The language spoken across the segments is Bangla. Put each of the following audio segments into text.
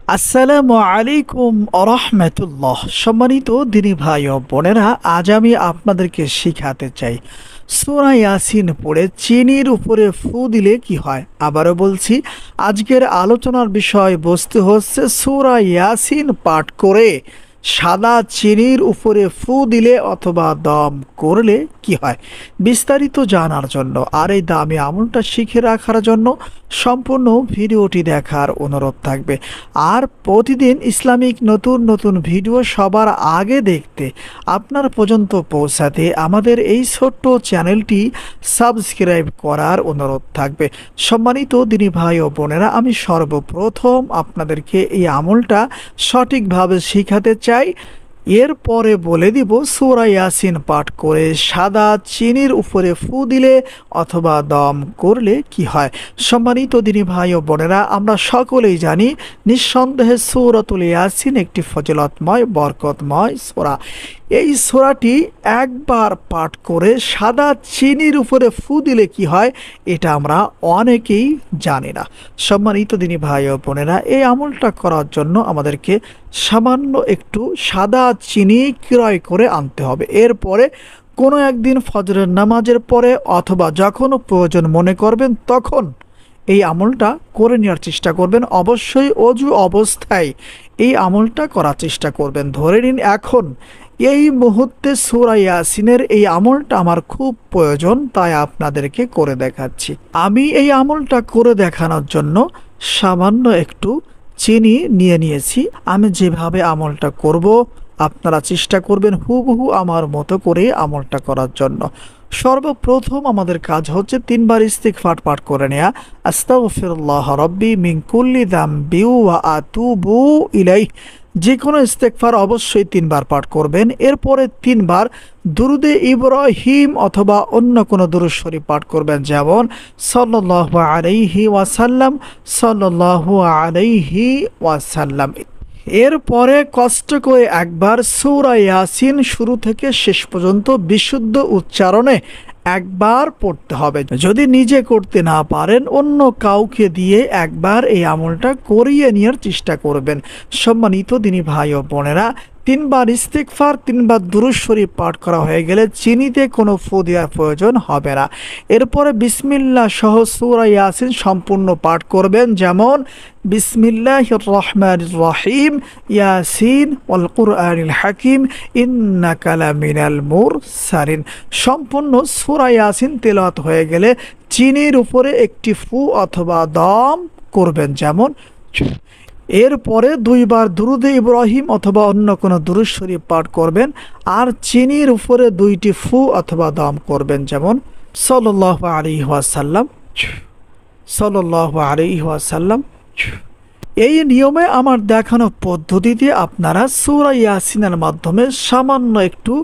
আসসালামু আলাইকুম আরহামেতুল্লাহ। সম্মানিত দিনী ভাই ও বোনেরা, আজ আমি আপনাদেরকে শিখাতে চাই সূরা ইয়াসিন পড়ে চিনির উপরে ফু দিলে কি হয়। আবারও বলছি, আজকের আলোচনার বিষয় বস্তু হচ্ছে সূরা ইয়াসিন পাঠ করে সাদা চিনির উপরে ফু দিলে অথবা দম করলে কি হয়। বিস্তারিত জানার জন্য আর এই দামি আমলটা শিখে রাখার জন্য সম্পূর্ণ ভিডিওটি দেখার অনুরোধ থাকবে। আর প্রতিদিন ইসলামিক নতুন নতুন ভিডিও সবার আগে দেখতে, আপনার পর্যন্ত পৌঁছাতে আমাদের এই ছোট্ট চ্যানেলটি সাবস্ক্রাইব করার অনুরোধ থাকবে। সম্মানিত দিনী ভাই ও বোনেরা, আমি সর্বপ্রথম আপনাদেরকে এই আমলটা সঠিকভাবে শিখাতে চাই। এরপরে বলে দিব সূরা ইয়াসিন পাঠ করে সাদা চিনির উপরে ফু দিলে অথবা দম করলে কি হয়। সম্মানিত দিনী ভাই ও বোনেরা, আমরা সকলেই জানি নিঃসন্দেহে সূরাতুল ইয়াসিন একটি ফজিলতময় বরকতময় সূরা। এই সূরাটি একবার পাঠ করে সাদা চিনির উপরে ফু দিলে কি হয়, এটা আমরা অনেকেই জানি না। সম্মানিত দিনী ভাই ও বোনেরা, এই আমলটা করার জন্য আমাদেরকে সামান্য একটু সাদা চিনি ক্রয় করে আনতে হবে। এরপরে কোনো একদিন ফজরের নামাজের পরে অথবা যখন প্রয়োজন মনে করবেন তখন এই আমলটা করে নেওয়ার চেষ্টা করবেন। অবশ্যই অজু অবস্থায় এই আমলটা করার চেষ্টা করবেন। ধরে নিন এখন এই মুহূর্তে সূরা ইয়াসিনের এই আমলটা আমার খুব প্রয়োজন, তাই আপনাদেরকে করে দেখাচ্ছি। আমি এই আমলটা করে দেখানোর জন্য সামান্য একটু চিনি নিয়ে নিয়েছি। আমি যেভাবে আমলটা করব আপনারা চেষ্টা করবেন হুবহু আমার মতো করে আমলটা করার জন্য। সর্বপ্রথম আমাদের কাজ হচ্ছে তিনবার ইস্তিগফার পাঠ করে নেয়া। আস্তাগফিরুল্লাহ রাব্বি মিন কুল্লি যামবি ওয়া আতুবু ইলাইহি। যে কোনো ইস্তেগফার অবশ্যই তিনবার পাঠ করবেন। এরপরে তিনবার দুরুদে ইব্রাহিম অথবা অন্য কোনো দুরূদ শরীফ পাঠ করবেন, যেমন সাল্লাল্লাহু আলাইহি ওয়াসাল্লাম, সাল্লাল্লাহু আলাইহি ওয়াসাল্লাম। এরপরে কষ্ট করে একবার সূরা ইয়াসিন শুরু থেকে শেষ পর্যন্ত বিশুদ্ধ উচ্চারণে একবার পড়তে হবে। যদি নিজে করতে না পারেন অন্য কাউকে দিয়ে একবার এই আমলটা করিয়ে নেওয়ার চেষ্টা করবেন। সম্মানিত দিনী ভাই ও বোনেরা, তিনবার ইস্তিগফার তিনবার দুরূদ শরীফ পাঠ করা হয়ে গেলে চিনিতে কোনো ফু দেওয়ার প্রয়োজন হবে না। এরপরে বিসমিল্লাহ সহ সূরা ইয়াসিন সম্পূর্ণ পাঠ করবেন, যেমন বিসমিল্লাহির রহমানির রহিম, ইয়াসিন ওয়াল কুরআনিল হাকিম, ইন্নাকা লামিনাল মুরসালিন। সম্পূর্ণ সূরা ইয়াসিন তেলাওয়াত হয়ে গেলে চিনির উপরে একটি ফু অথবা দম করবেন, যেমন। এরপরে দুইবার দুরুদে ইব্রাহিম অথবা অন্য কোনো দুরূদ শরীফ পাঠ করবেন আর চিনির উপরে দুইটি ফু অথবা দম করবেন, যেমন সাল্লাল্লাহু আলাইহি ওয়াসাল্লাম, সাল্লাল্লাহু আলাইহি ওয়াসাল্লাম। এই নিয়মে আমার দেখানো পদ্ধতিতে আপনারা সূরা ইয়াসিনের মাধ্যমে সামান্য একটু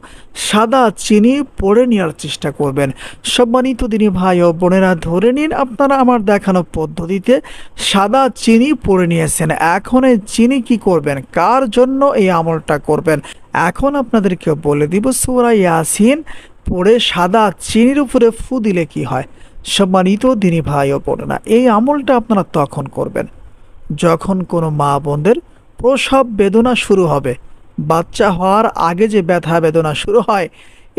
সাদা চিনি পড়ে নেওয়ার চেষ্টা করবেন। সম্মানিত দিনী ভাই ও বোনেরা, ধরে নিন আপনারা আমার দেখানো পদ্ধতিতে সাদা চিনি পড়ে নিয়েছেন। এখন এই চিনি কি করবেন, কার জন্য এই আমলটা করবেন, এখন আপনাদেরকে বলে দিব। সূরা ইয়াসিন পড়ে সাদা চিনির উপরে ফু দিলে কি হয়। সম্মানিত দিনী ভাই ও বোনেরা, এই আমলটা আপনারা তখন করবেন যখন কোনো মা বোনদের প্রসব বেদনা শুরু হবে। বাচ্চা হওয়ার আগে যে ব্যথা বেদনা শুরু হয়,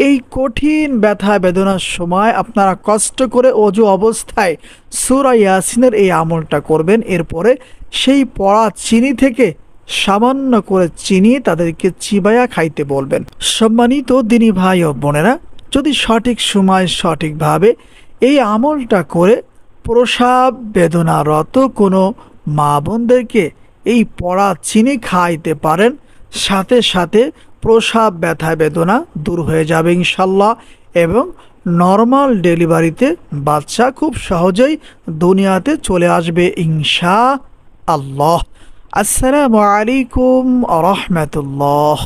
এই কঠিন ব্যথা বেদনার সময় আপনারা কষ্ট করে অজু অবস্থায় সূরা ইয়াসিনের এই আমলটা করবেন। এরপরে সেই পড়া চিনি থেকে সামান্য করে চিনি তাদেরকে চিবায়া খাইতে বলবেন। সম্মানিত দিনী ভাই ও বোনেরা, যদি সঠিক সময় সঠিকভাবে এই আমলটা করে প্রসব বেদনারত কোনো মা বোনদেরকে এই পড়া চিনি খাইতে পারেন, সাথে সাথে প্রসব ব্যথা বেদনা দূর হয়ে যাবে ইনশাল্লাহ, এবং নর্মাল ডেলিভারিতে বাচ্চা খুব সহজেই দুনিয়াতে চলে আসবে ইনশাআল্লাহ। আসসালামু আলাইকুম ওয়া রাহমাতুল্লাহ।